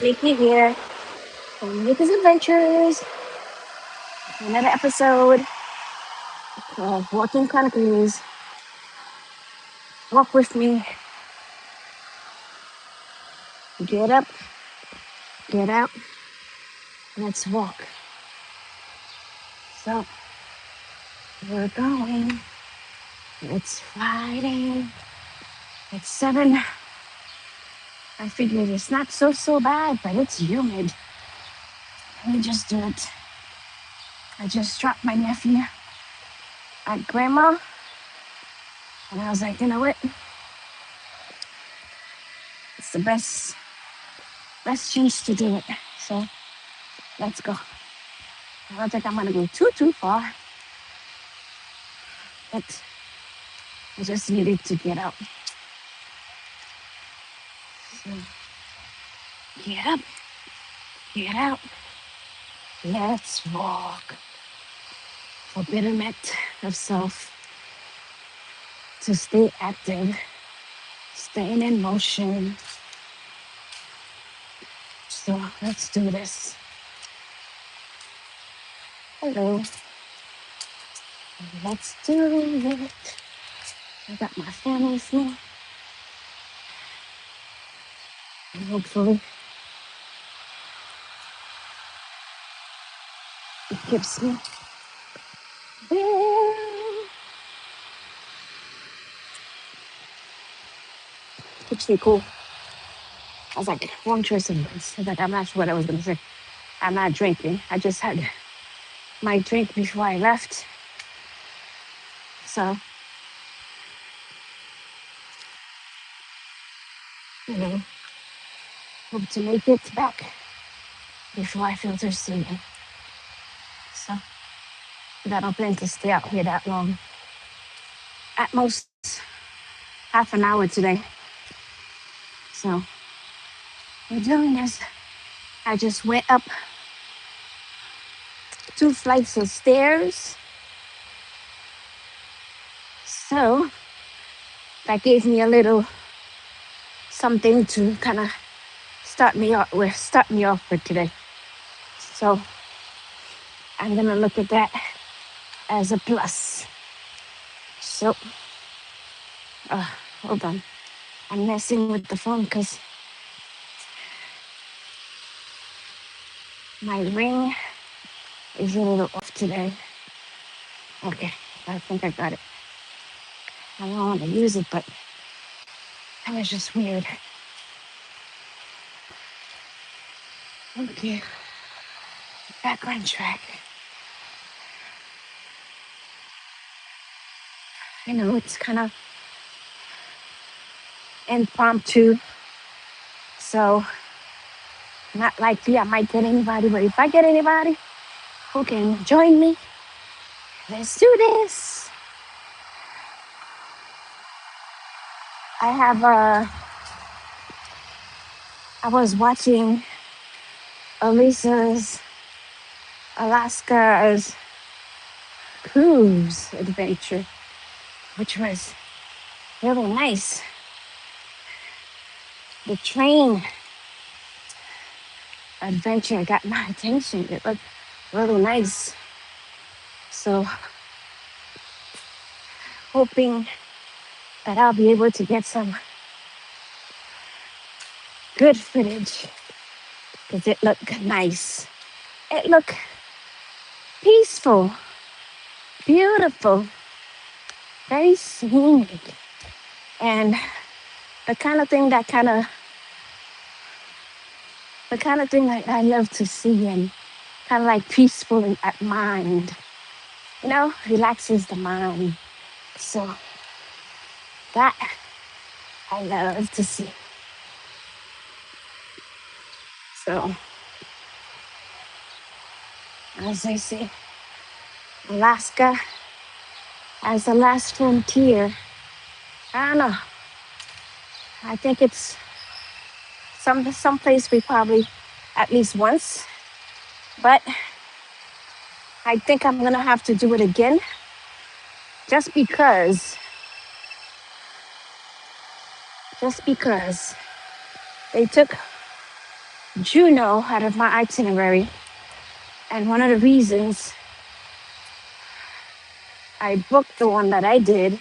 Mickie here from Mickie's Adventures. Another episode of Walking Chronicles. Walk with me. Get up, get out. Let's walk. So we're going. It's Friday. It's 7. I figured it's not so bad, but it's humid. Let me just do it. I just dropped my nephew at grandma, and I was like, you know what? It's the best chance to do it. So let's go. I don't think I'm gonna go too far, but I just needed to get out. So get up, get out. Let's walk. For betterment of self, to stay active, staying in motion. So let's do this. Hello. Let's do it. I got my family with me. And hopefully it keeps me well. Keeps me cool. I was like, wrong choice of words. I was like, I'm not sure what I was gonna say. I'm not drinking. I just had my drink before I left. So, hope to make it back before I feel thirsty again. So, I don't plan to stay out here that long. At most, half an hour today. So, we're doing this. I just went up 2 flights of stairs. So, that gave me a little something to kind of start me off with today. So, I'm gonna look at that as a plus. So, hold on. I'm messing with the phone because my ring is a little off today. Okay, I think I got it. I don't want to use it, but that was just weird. Okay, back on track. I know it's kind of impromptu, so not likely I might get anybody, but if I get anybody who can join me, let's do this. I was watching Elisa's Alaska's cruise adventure, which was really nice. The train adventure got my attention. It looked really nice. So, hoping that I'll be able to get some good footage because it looked nice. It looked peaceful, beautiful, very scenic, and the kind of thing that I love to see, and kind of like peaceful at mind. Relaxes the mind. So that I love to see. So, as I say, Alaska as the last frontier. I don't know. I think it's some place we probably at least once, but I think I'm gonna have to do it again, just because they took Juneau out of my itinerary. And one of the reasons I booked the one that I did,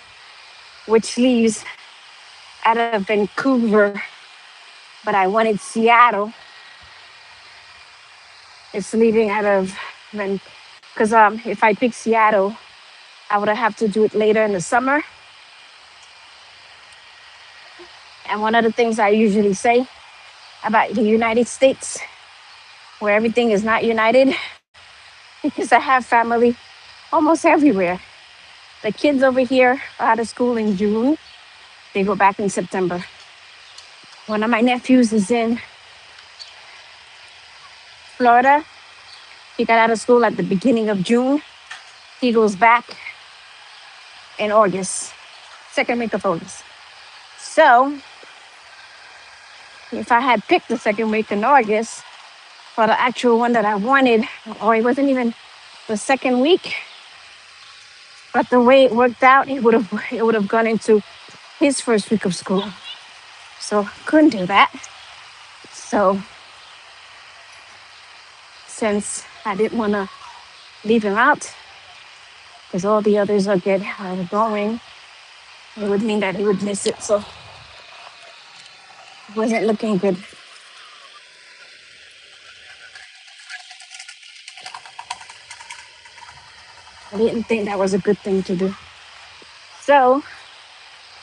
which leaves out of Vancouver, but I wanted Seattle. It's leaving out of because if I pick Seattle, I would have to do it later in the summer. And one of the things I usually say about the United States, where everything is not united, because I have family almost everywhere. The kids over here are out of school in June. They go back in September. One of my nephews is in Florida. He got out of school at the beginning of June. He goes back in August, second week of August. So if I had picked the second week in August for the actual one that I wanted, or it wasn't even the second week, but the way it worked out, it would have gone into his first week of school. So couldn't do that. So since I didn't want to leave him out, because all the others are going, it would mean that he would miss it. So it wasn't looking good. I didn't think that was a good thing to do. So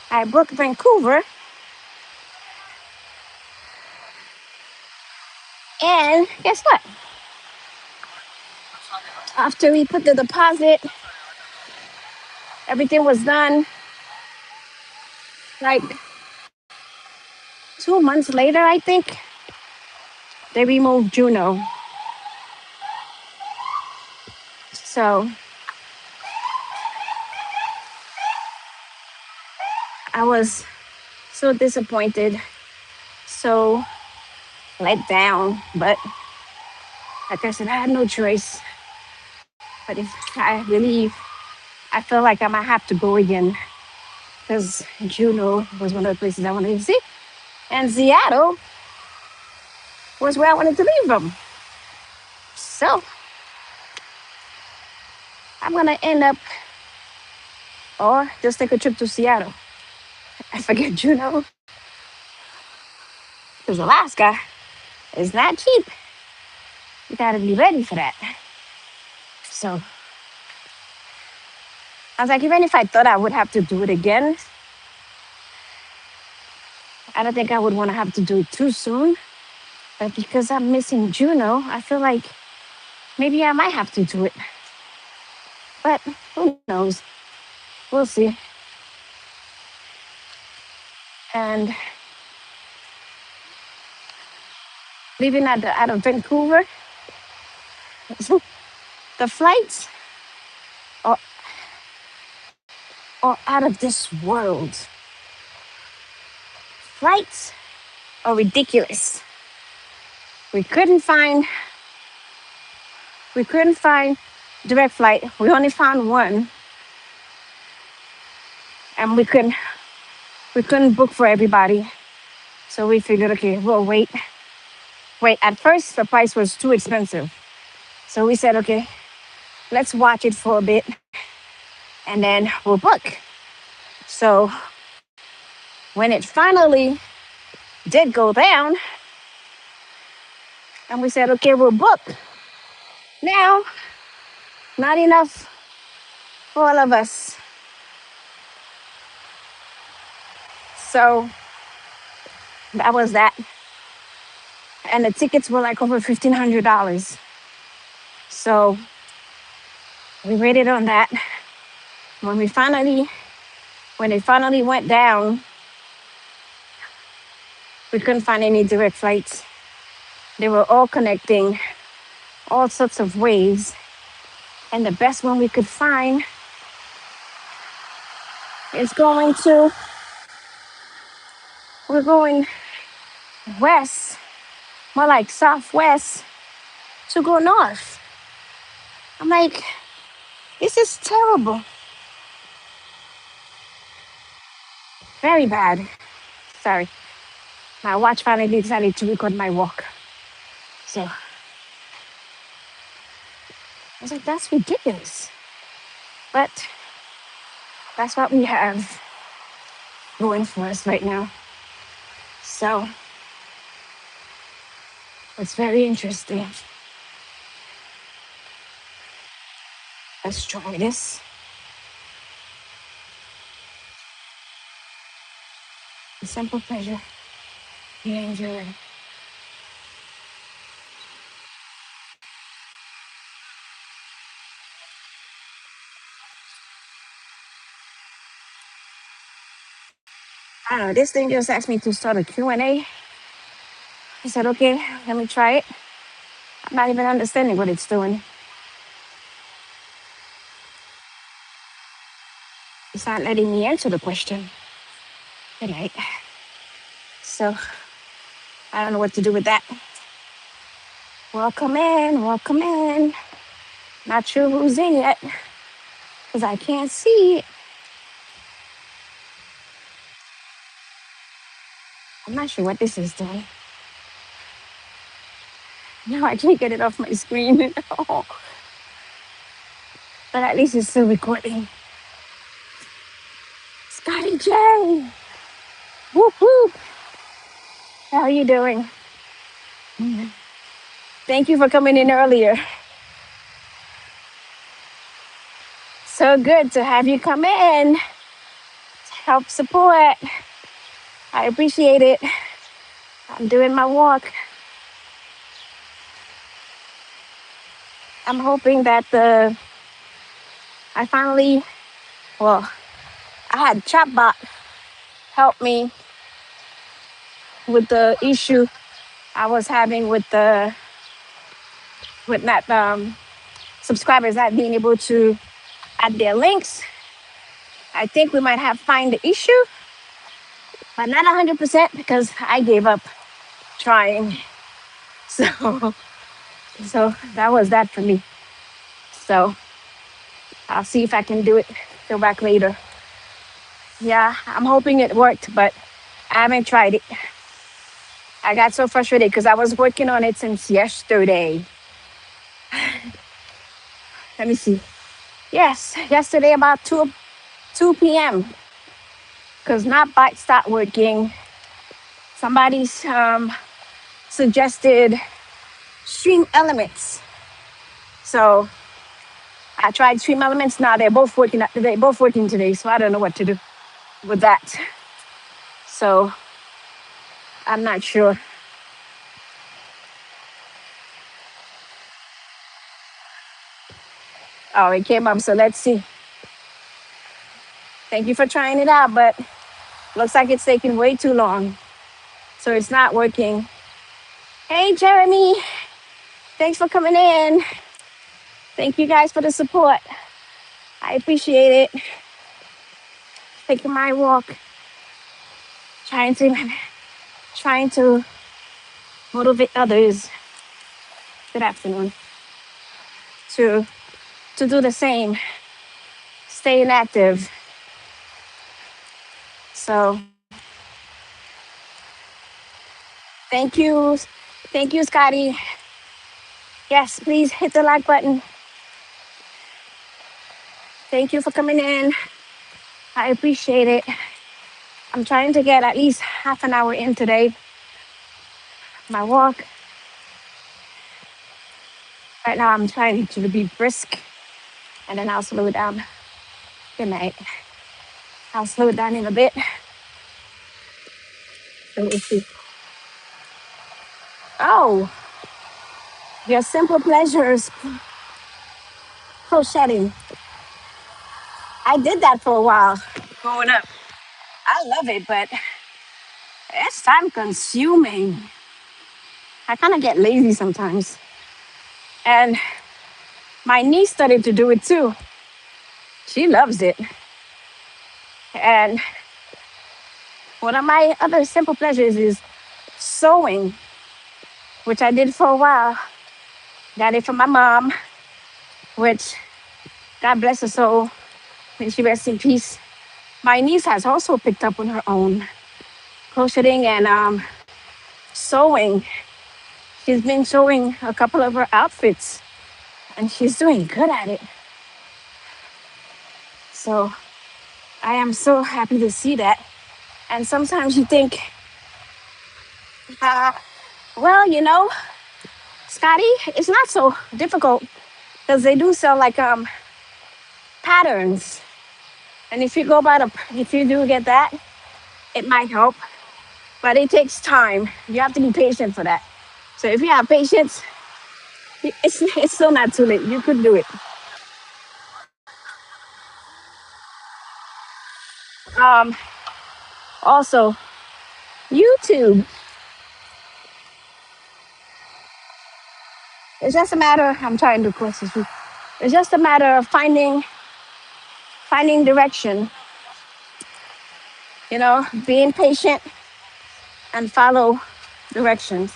I booked Vancouver, and guess what? After we put the deposit, everything was done. Like 2 months later, I think, they removed Juno. So I was so disappointed, so let down. But like I said, I had no choice. But if I believe, I feel like I might have to go again because Juno was one of the places I wanted to see. And Seattle was where I wanted to leave them. So I'm going to end up, or just take a trip to Seattle. I forget Juno, because Alaska is not cheap. You got to be ready for that. So I was like, even if I thought I would have to do it again, I don't think I would want to have to do it too soon. But because I'm missing Juno, I feel like maybe I might have to do it. But who knows? We'll see. And leaving out of Vancouver, the flights are, are out of this world. Flights are ridiculous. We couldn't find we couldn't find direct flight. We only found one, and we couldn't book for everybody. So we figured, okay, we'll wait. Wait, at first the price was too expensive. So we said, okay, let's watch it for a bit and then we'll book. So when it finally did go down, and we said, okay, we'll book. Now, not enough for all of us. So that was that. And the tickets were like over $1,500. So we waited on that. When it finally went down, we couldn't find any direct flights. They were all connecting all sorts of ways. And the best one we could find is we're going west, more like southwest, to go north. I'm like, this is terrible. Very bad. Sorry. My watch finally decided to record my walk. So I was like, that's ridiculous. But that's what we have going for us right now. So it's very interesting. Let's try this. A simple pleasure. You enjoy. I don't know. This thing just asked me to start a Q&A. I said, okay, let me try it. I'm not even understanding what it's doing. It's not letting me answer the question. Good night. So I don't know what to do with that. Welcome in, welcome in. Not sure who's in yet because I can't see it. I'm not sure what this is doing. No, I can't get it off my screen. Oh, but at least it's still recording. Scotty J. Whoop whoop. How are you doing? Thank you for coming in earlier. So good to have you come in to help support. I appreciate it. I'm doing my walk. I'm hoping that I finally, well, I had chatbot help me with the issue I was having with not subscribers not being able to add their links. I think we might have find the issue, but not 100% because I gave up trying. So, so that was that for me. So I'll see if I can do it. Go back later. Yeah, I'm hoping it worked, but I haven't tried it. I got so frustrated because I was working on it since yesterday. Let me see. Yes, yesterday about 2 p.m. Because not bite stopped working. Somebody's suggested Stream Elements. So I tried Stream Elements. Now they're both working. They're both working today. So I don't know what to do with that. So I'm not sure. Oh, it came up. So let's see. Thank you for trying it out, but looks like it's taking way too long. So it's not working. Hey, Jeremy. Thanks for coming in. Thank you guys for the support. I appreciate it. Taking my walk, trying to motivate others. Good afternoon. To do the same, staying active. So thank you, Scotty. Yes, please hit the like button. Thank you for coming in. I appreciate it. I'm trying to get at least half an hour in today. My walk. Right now, I'm trying to be brisk, and then I'll slow it down. Good night. I'll slow it down in a bit. Let me see. Oh, your simple pleasures crocheting. I did that for a while growing up. I love it, but it's time consuming. I kind of get lazy sometimes. And my niece started to do it too. She loves it. And one of my other simple pleasures is sewing, which I did for a while. Got it from my mom, which God bless her soul. May she rest in peace. My niece has also picked up on her own crocheting and sewing. She's been showing a couple of her outfits, and she's doing good at it. So I am so happy to see that. And sometimes you think, uh, well, Scotty, it's not so difficult because they do sell like patterns. And if you do get that, it might help, but it takes time. You have to be patient for that. So if you have patience, it's still not too late. You could do it. Um, Also, YouTube. It's just a matter. I'm trying to close this. It's just a matter of finding direction. Being patient and follow directions.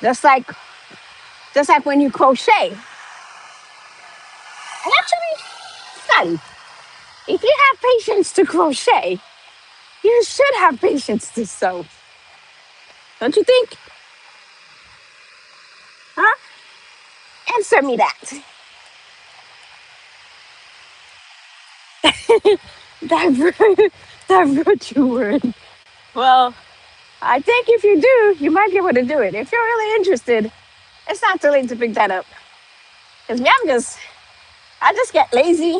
Just like just like when you crochet. And actually, study. If you have patience to crochet, you should have patience to sew. Don't you think? Huh? Answer me that. That, that virtue word. Well, I think if you do, you might be able to do it. If you're really interested, it's not too late to pick that up. Because me, I just get lazy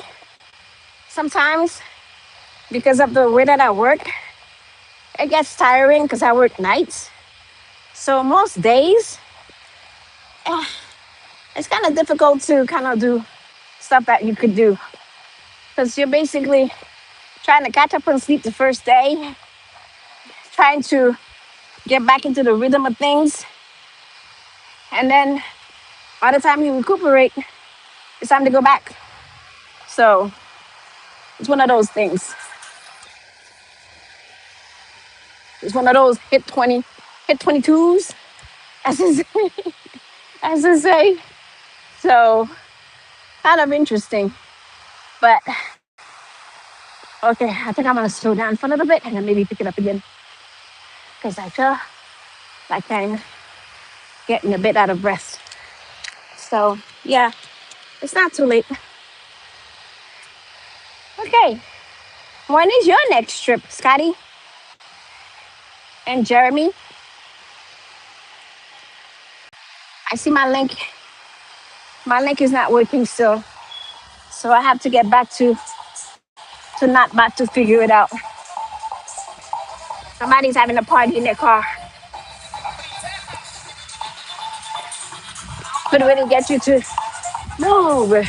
sometimes because of the way that I work. It gets tiring because I work nights. So most days, eh, it's kind of difficult to kind of do stuff that you could do because you're basically trying to catch up on sleep the first day, trying to get back into the rhythm of things, and then by the time you recuperate, it's time to go back. So it's one of those things. It's one of those hit 22s, as they say. As they say. So kind of interesting. But okay, I think I'm gonna slow down for a little bit and then maybe pick it up again because I feel like I'm getting a bit out of breath. So yeah, it's not too late. Okay, when is your next trip, Scotty and Jeremy? I see my link. My link is not working still, so I have to get back to not about to figure it out. Somebody's having a party in their car. Could really get you to move.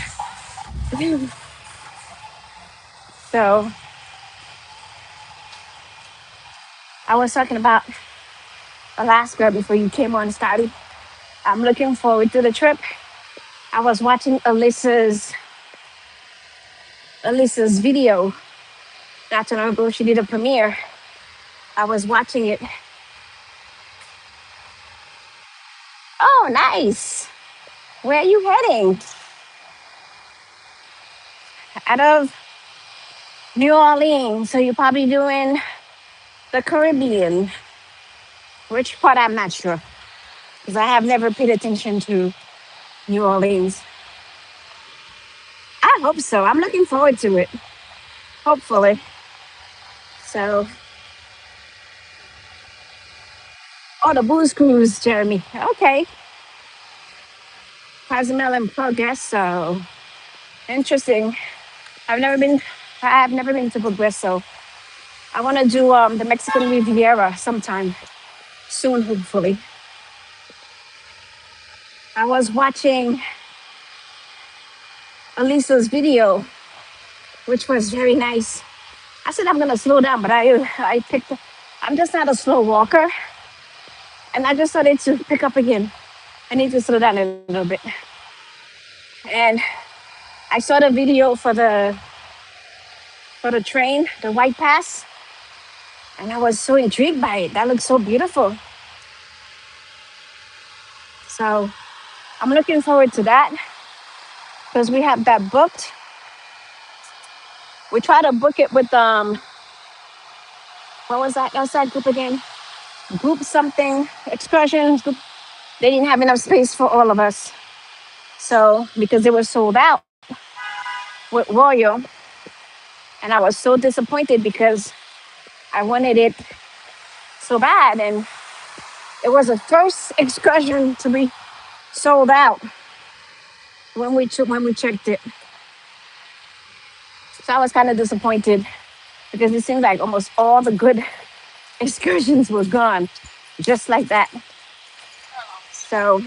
So I was talking about Alaska before you came on, Scotty. I'm looking forward to the trip. I was watching Alyssa's video not too long ago. She did a premiere. I was watching it. Oh, nice. Where are you heading? Out of New Orleans. So you're probably doing the Caribbean. Which part I'm not sure. Because I have never paid attention to New Orleans. I hope so. I'm looking forward to it. Hopefully. So, oh, the booze cruise, Jeremy. Okay. Cozumel in progress. So, interesting. I've never been. I have never been to Progreso. I want to do the Mexican Riviera sometime soon, hopefully. I was watching Elisa's video, which was very nice. I said I'm gonna slow down, but I picked. I'm just not a slow walker, and I just started to pick up again. I need to slow down a little bit. And I saw the video for the train, the White Pass, and I was so intrigued by it. That looks so beautiful. So I'm looking forward to that because we have that booked. We try to book it with what was that outside group again? Group something excursions group. they didn't have enough space for all of us. So because they were sold out with Royal, and I was so disappointed because I wanted it so bad, and it was the first excursion to be sold out when we checked it. So I was kind of disappointed because it seemed like almost all the good excursions were gone, just like that. So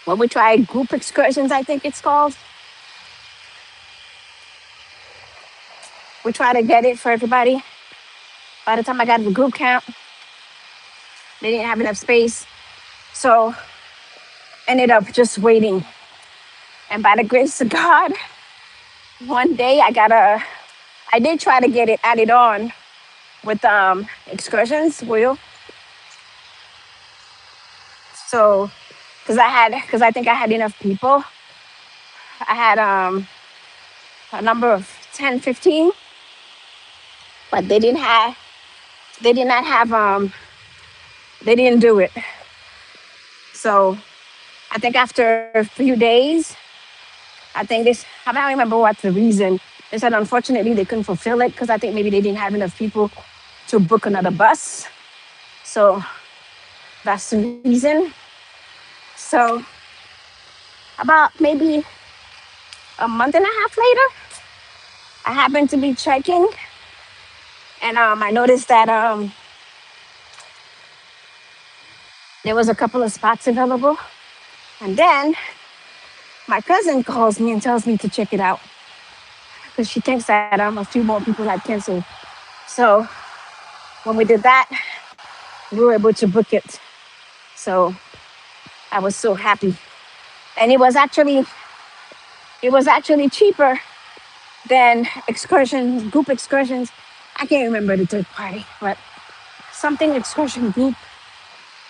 when we tried group excursions, I think it's called, we tried to get it for everybody. By the time I got to the group camp, they didn't have enough space. So ended up just waiting. And by the grace of God, one day I did try to get it added on with excursions wheel. So because I think I had enough people. I had a number of 10, 15, but they did not have they didn't do it. So I think after a few days, I don't remember what the reason. They said unfortunately they couldn't fulfill it because I think maybe they didn't have enough people to book another bus. So that's the reason. So about maybe a month and a half later, I happened to be checking, and I noticed that there was a couple of spots available. And then my cousin calls me and tells me to check it out because she thinks that a few more people had canceled. So when we did that, we were able to book it. So I was so happy, and it was actually cheaper than group excursions. I can't remember the third party, but something excursion group.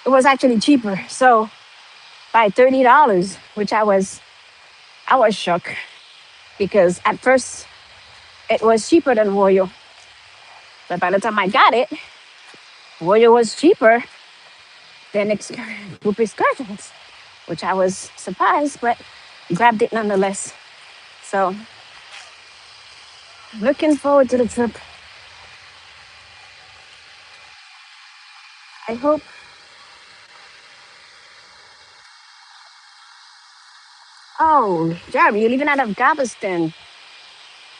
It was actually cheaper. So by $30, which I was shocked because at first it was cheaper than Royal, but by the time I got it, Royal was cheaper than group excursions, which I was surprised, but grabbed it nonetheless. So looking forward to the trip. I hope. Oh, Jeremy, you're leaving out of Galveston.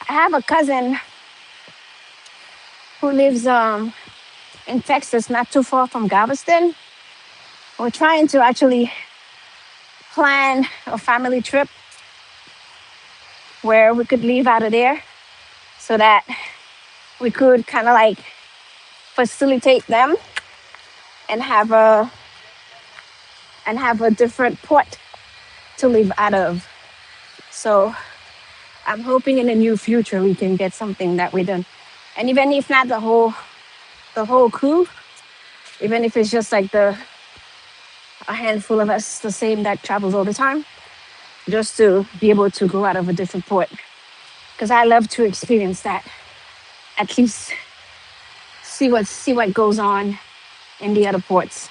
I have a cousin who lives in Texas, not too far from Galveston. We're trying to actually plan a family trip where we could leave out of there so that we could kind of like facilitate them and have a different port to live out of. So I'm hoping in the near future we can get something that we done. And even if not the whole crew, even if it's just like a handful of us, the same that travels all the time, just to be able to go out of a different port. Because I love to experience that. At least see what goes on in the other ports.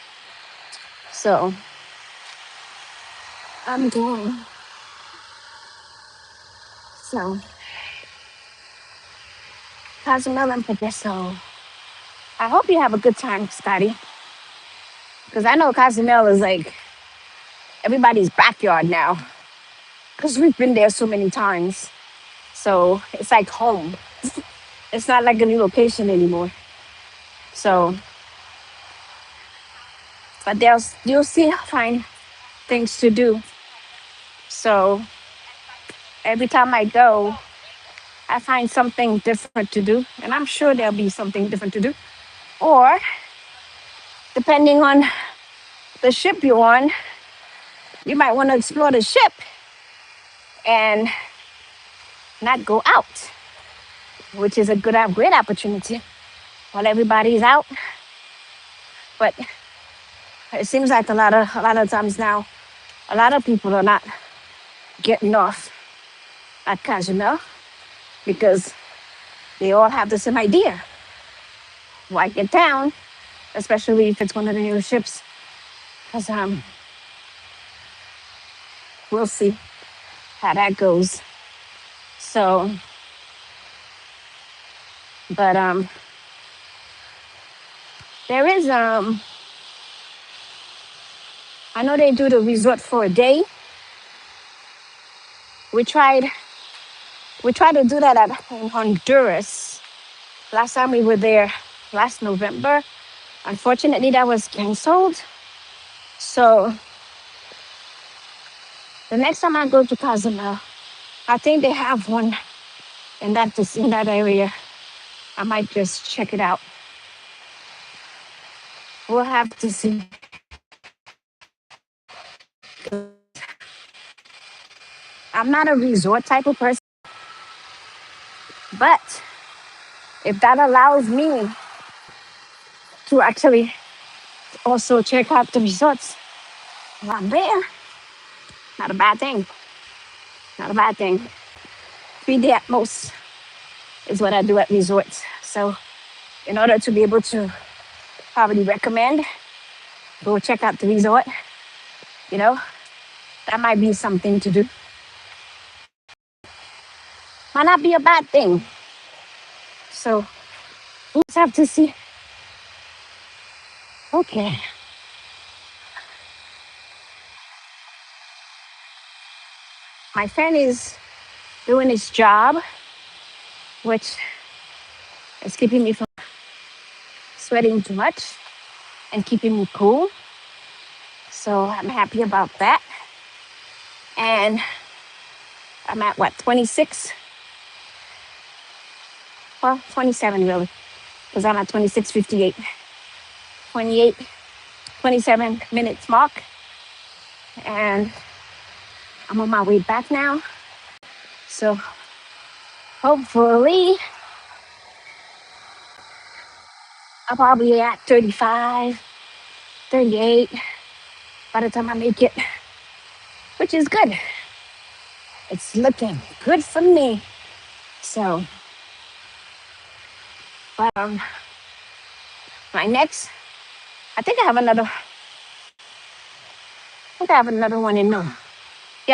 So I'm going. So Cozumel and Progreso. I hope you have a good time, Scotty. Because I know Cozumel is like everybody's backyard now. Because we've been there so many times. So it's like home. It's not like a new location anymore. So, but you'll see find things to do. So every time I go, I find something different to do. And I'm sure there'll be something different to do. Or depending on the ship you're on, you might want to explore the ship and not go out, which is great opportunity while everybody's out. But it seems like a lot of times now, a lot of people are not getting off at Cozumel because they all have the same idea. Why get down, especially if it's one of the new ships Cause we'll see how that goes. So, but there is I know they do the resort for a day. We tried to do that in Honduras. Last time we were there last November. Unfortunately, that was canceled. So the next time I go to Cozumel, I think they have one in that area. I might just check it out. We'll have to see. I'm not a resort type of person, but if that allows me to actually also check out the resorts while I'm there, not a bad thing. Not a bad thing. 3D at most is what I do at resorts. So in order to be able to probably recommend, go check out the resort, you know, that might be something to do. Might not be a bad thing. So we'll just have to see. Okay. My friend is doing his job, which is keeping me from sweating too much and keeping me cool. So I'm happy about that. And I'm at what, 26? Well, 27 really, because I'm at 26:58. 28, 27 minutes mark. And I'm on my way back now. So hopefully I'll probably be at 35, 38 by the time I make it, which is good. It's looking good for me. So, but my next, I think I have another one in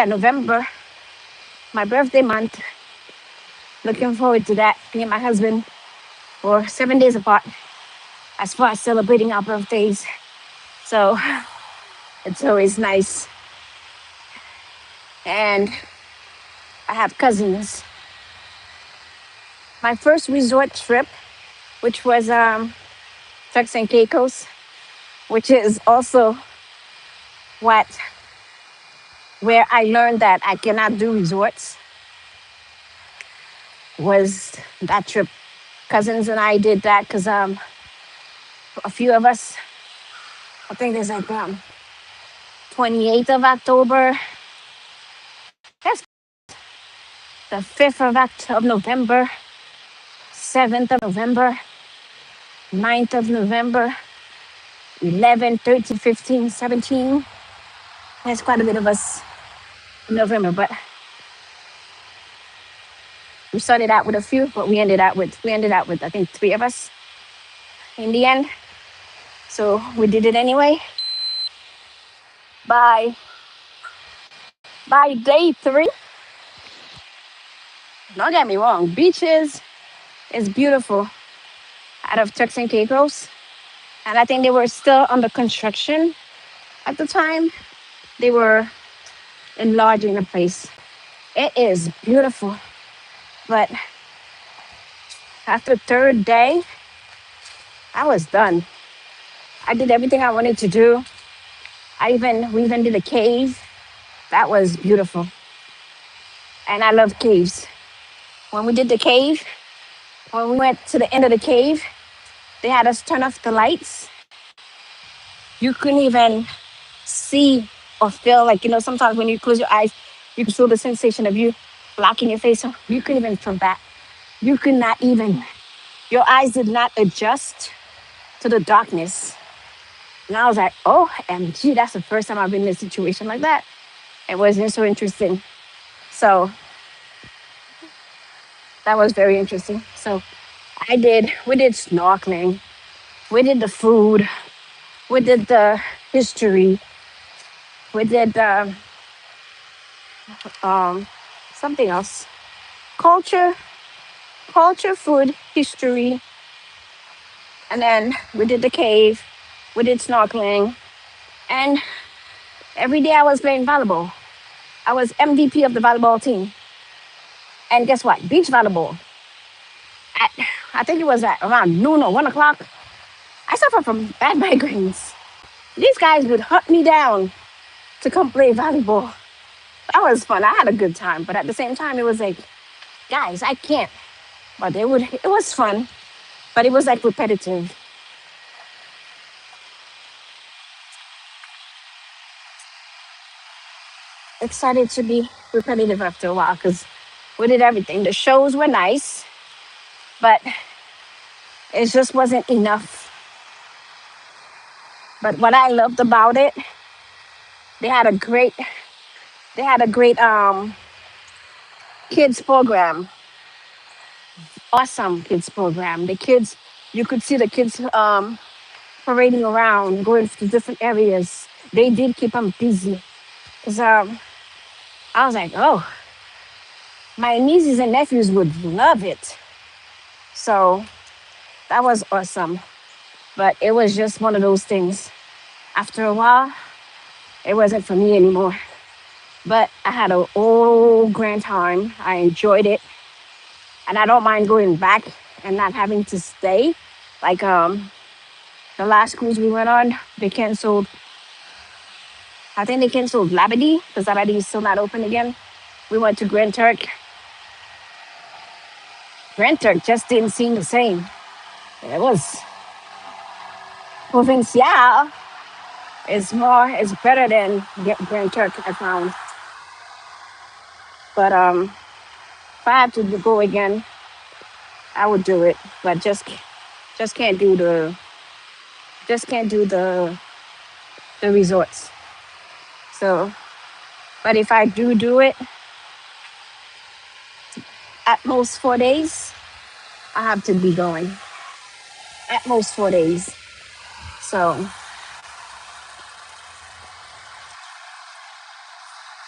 November, my birthday month. Looking forward to that. Me and my husband for 7 days apart as far as celebrating our birthdays. So it's always nice. And I have cousins. My first resort trip, which was Turks and Caicos, which is also where I learned that I cannot do resorts, was that trip. Cousins and I did that because a few of us, I think there's like 28th of October. That's the 5th of November, 7th of November, 9th of November, 11, 13, 15, 17. There's quite a bit of us in November, but we started out with a few, but we ended out with I think 3 of us in the end. So we did it anyway. By day 3, don't get me wrong, beaches is beautiful out of Turks and Caicos. And I think they were still under construction at the time. They were enlarging the place. It is beautiful. But after the 3rd day, I was done. I did everything I wanted to do. We even did a cave. That was beautiful. And I love caves. When we did the cave, when we went to the end of the cave, they had us turn off the lights. You couldn't even see or feel like, sometimes when you close your eyes, you can feel the sensation of you blocking your face. You couldn't even feel that. You could not even, your eyes did not adjust to the darkness. And I was like, OMG, that's the first time I've been in a situation like that. It wasn't so interesting. So that was very interesting. So we did snorkeling, we did the food, we did the history, We did um, something else. Culture, culture, food, history, and then we did the cave. We did snorkeling, and every day I was playing volleyball. I was MVP of the volleyball team. And guess what? Beach volleyball. At, I think it was at around noon or 1 o'clock. I suffer from bad migraines. These guys would hunt me down to come play volleyball. That was fun. I had a good time, but at the same time, it was like, guys, I can't. But they would. It was fun, but it was like repetitive. It started to be repetitive after a while because we did everything. The shows were nice, but it just wasn't enough. But what I loved about it, they had a great, they had a great kids program, awesome kids program. The kids, you could see the kids parading around, going to different areas. They did keep them busy. 'Cause, I was like, oh, my nieces and nephews would love it. So that was awesome. But it was just one of those things. After a while, it wasn't for me anymore. But I had a old grand time. I enjoyed it. And I don't mind going back and not having to stay. Like the last cruise we went on, they canceled. I think they canceled Labadee because Labadee is still not open again. We went to Grand Turk. Grand Turk just didn't seem the same. It was Provincial. It's better than Grand Turk I found. But if I had to go again, I would do it. But just can't do the resorts. So, but if I do it, at most 4 days, I have to be going. At most 4 days. So,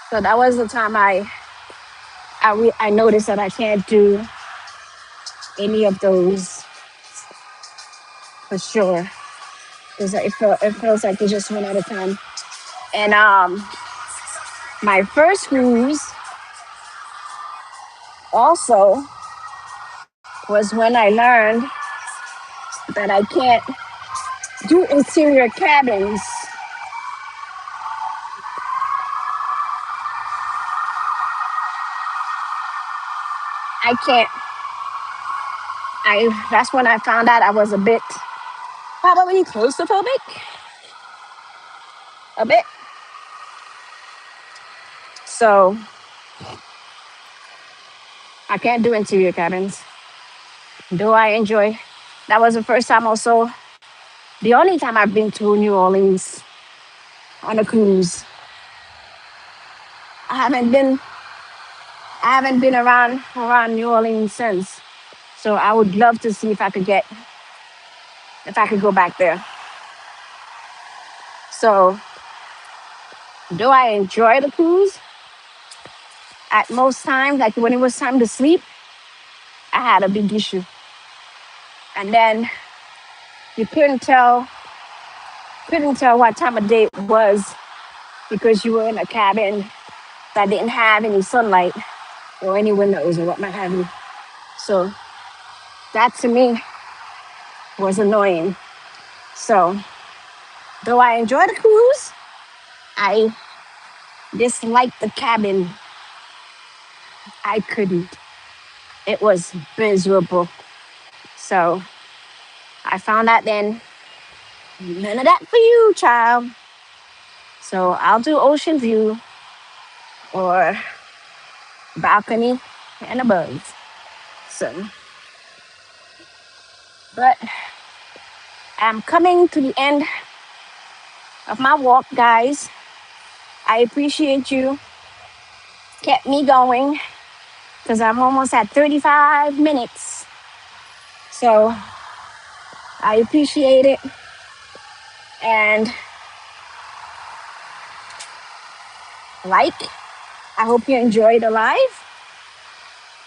so that was the time I noticed that I can't do any of those for sure because it feels like you just run out of time. And my first cruise also was when I learned that I can't do interior cabins. I can't. I That's when I found out I was a bit probably claustrophobic, a bit. So I can't do interior cabins. Do I enjoy? That was the first time also. The only time I've been to New Orleans on a cruise. I haven't been I haven't been around New Orleans since. So I would love to see if I could go back there. So do I enjoy the cruise? At most times, like when it was time to sleep, I had a big issue. And then you couldn't tell what time of day it was because you were in a cabin that didn't have any sunlight or any windows or what might have you. So that to me was annoying. So though I enjoyed the cruise, I disliked the cabin. I couldn't. It was miserable. So I found out then, none of that for you, child. So I'll do ocean view or balcony and above. So, but I'm coming to the end of my walk, guys. I appreciate you. Kept me going because I'm almost at 35 minutes. So I appreciate it. And like. I hope you enjoyed the live.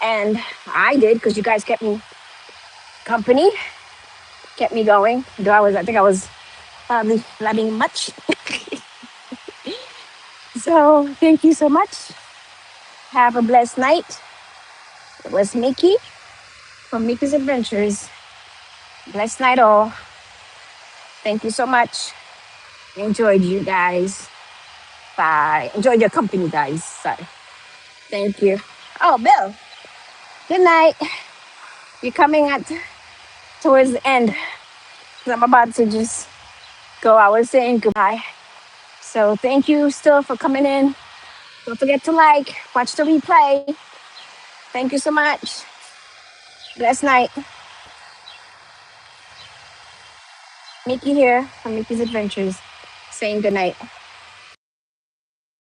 And I did because you guys kept me company, kept me going. Though I think I was probably blabbing much. So thank you so much. Have a blessed night. It was Mickie from Mickie's Adventures. Blessed night all. Thank you so much. Enjoyed you guys. Bye. Enjoyed your company, guys. Sorry. Thank you. Oh, Bill. Good night. You're coming at towards the end. 'Cause I'm about to just go. I was saying goodbye. So thank you still for coming in. Don't forget to like, watch the replay. Thank you so much. Blessed night. Mickie here from Mickie's Adventures, saying good night.